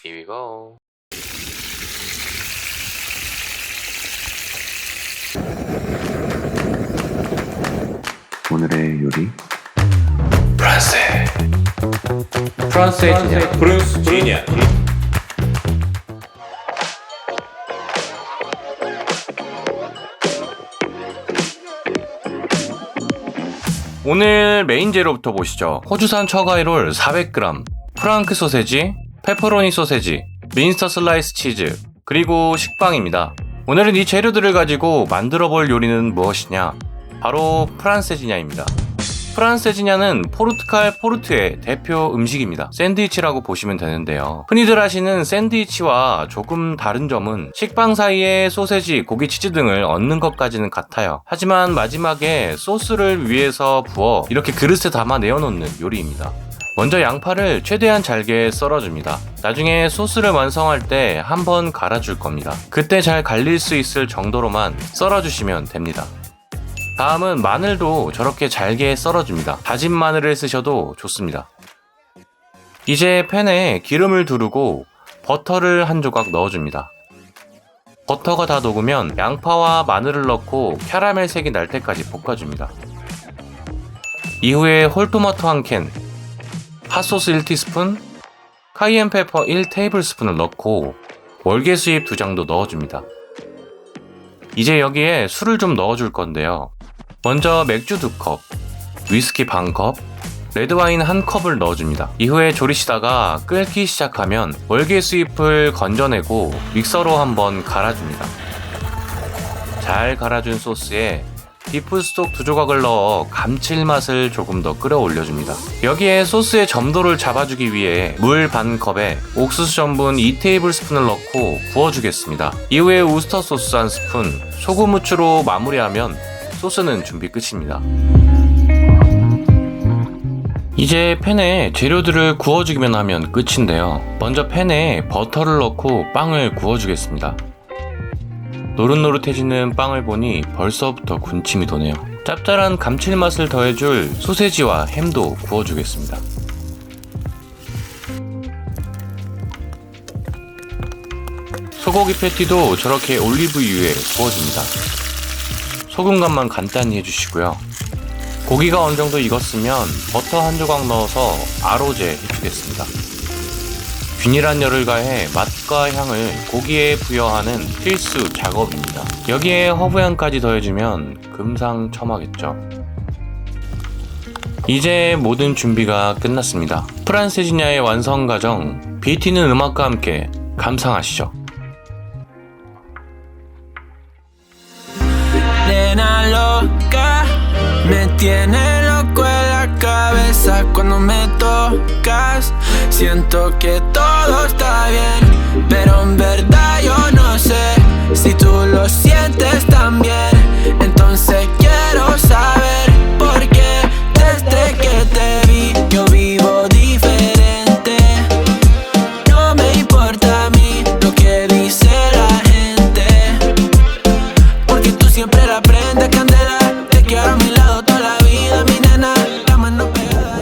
Here we go. 오늘의 요리 프랑스의 지냐. 브루스 지니아. 오늘 메인 재료부터 보시죠. 호주산 처가이롤 400g, 프랑크 소세지, 페퍼로니 소세지, 민스터 슬라이스 치즈, 그리고 식빵입니다. 오늘은 이 재료들을 가지고 만들어 볼 요리는 무엇이냐? 바로 프란세지냐입니다. 프란세지냐는 포르투갈 포르투의 대표 음식입니다. 샌드위치라고 보시면 되는데요. 흔히들 하시는 샌드위치와 조금 다른 점은 식빵 사이에 소세지, 고기, 치즈 등을 얹는 것까지는 같아요. 하지만 마지막에 소스를 위에서 부어 이렇게 그릇에 담아 내어놓는 요리입니다. 먼저 양파를 최대한 잘게 썰어줍니다. 나중에 소스를 완성할 때 한번 갈아줄 겁니다. 그때 잘 갈릴 수 있을 정도로만 썰어주시면 됩니다. 다음은 마늘도 저렇게 잘게 썰어줍니다. 다진 마늘을 쓰셔도 좋습니다. 이제 팬에 기름을 두르고 버터를 한 조각 넣어줍니다. 버터가 다 녹으면 양파와 마늘을 넣고 캐러멜 색이 날 때까지 볶아줍니다. 이후에 홀토마토 1캔, 핫소스 1티스푼, 카이엔 페퍼 1테이블스푼을 넣고 월계수잎 2장도 넣어줍니다. 이제 여기에 술을 좀 넣어줄 건데요. 먼저 맥주 2컵, 위스키 반컵, 레드와인 1컵을 넣어줍니다. 이후에 조리시다가 끓기 시작하면 월계수잎을 건져내고 믹서로 한번 갈아줍니다. 잘 갈아준 소스에 비프스톡 2조각을 넣어 감칠맛을 조금 더 끌어올려줍니다. 여기에 소스의 점도를 잡아주기 위해 물 반컵에 옥수수 전분 2테이블스푼을 넣고 부어주겠습니다. 이후에 우스터 소스 1스푼, 소금 후추로 마무리하면 소스는 준비 끝입니다. 이제 팬에 재료들을 구워주기만 하면 끝인데요. 먼저 팬에 버터를 넣고 빵을 구워주겠습니다. 노릇노릇해지는 빵을 보니 벌써부터 군침이 도네요. 짭짤한 감칠맛을 더해줄 소세지와 햄도 구워주겠습니다. 소고기 패티도 저렇게 올리브유에 구워줍니다. 소금간만 간단히 해주시고요. 고기가 어느 정도 익었으면 버터 한 조각 넣어서 아로제 해주겠습니다. 균일한 열을 가해 맛과 향을 고기에 부여하는 필수 작업입니다. 여기에 허브향까지 더해주면 금상첨화겠죠. 이제 모든 준비가 끝났습니다. 프란세지냐의 완성 과정, 비트는 음악과 함께 감상하시죠. Nena loca, me tiene loco en la cabeza cuando me tocas. Siento que todo está bien, pero en verdad yo no sé si tú lo sientes también. Entonces quiero saber por qué desde que te vi yo vivo diferente. No me importa a mí lo que dice la gente, porque tú siempre la prendes candela. Te quiero a mi lado toda la vida, mi nena. La mano pegada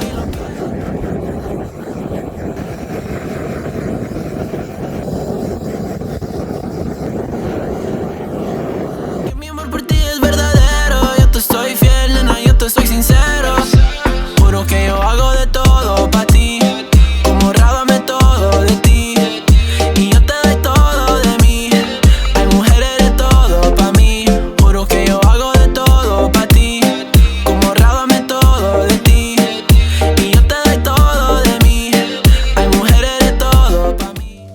y que mi amor por ti es verdadero. Yo te soy fiel, nena, yo te soy sincero. Juro que yo hago de todo pa' ti, como rábame todo de ti, y yo te doy todo de mí. Hay mujeres de todo pa' mí. Juro que yo hago de todo pa' ti, como rábame todo de ti, y yo te doy todo de mí. Hay mujeres de todo pa' mí.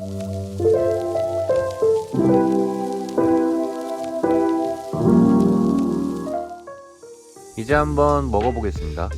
이제 한번 먹어보겠습니다.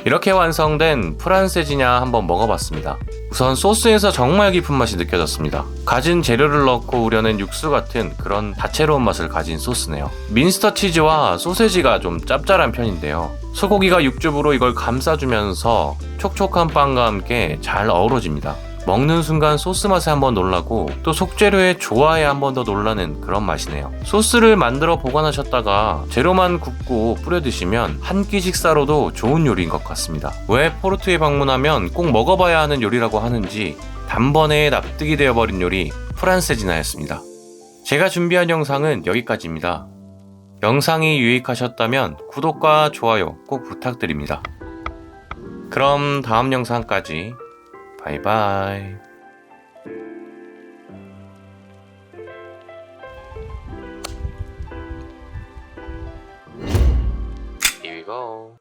이렇게 완성된 프란세지냐 한번 먹어봤습니다. 우선 소스에서 정말 깊은 맛이 느껴졌습니다. 가진 재료를 넣고 우려낸 육수 같은 그런 다채로운 맛을 가진 소스네요. 민스터 치즈와 소세지가 좀 짭짤한 편인데요. 소고기가 육즙으로 이걸 감싸주면서 촉촉한 빵과 함께 잘 어우러집니다. 먹는 순간 소스 맛에 한번 놀라고 또 속재료의 조화에 한번 더 놀라는 그런 맛이네요. 소스를 만들어 보관하셨다가 재료만 굽고 뿌려 드시면 한 끼 식사로도 좋은 요리인 것 같습니다. 왜 포르투에 방문하면 꼭 먹어봐야 하는 요리라고 하는지 단번에 납득이 되어버린 요리 프란세지나였습니다. 제가 준비한 영상은 여기까지입니다. 영상이 유익하셨다면 구독과 좋아요 꼭 부탁드립니다. 그럼 다음 영상까지 바이바이. Here we go.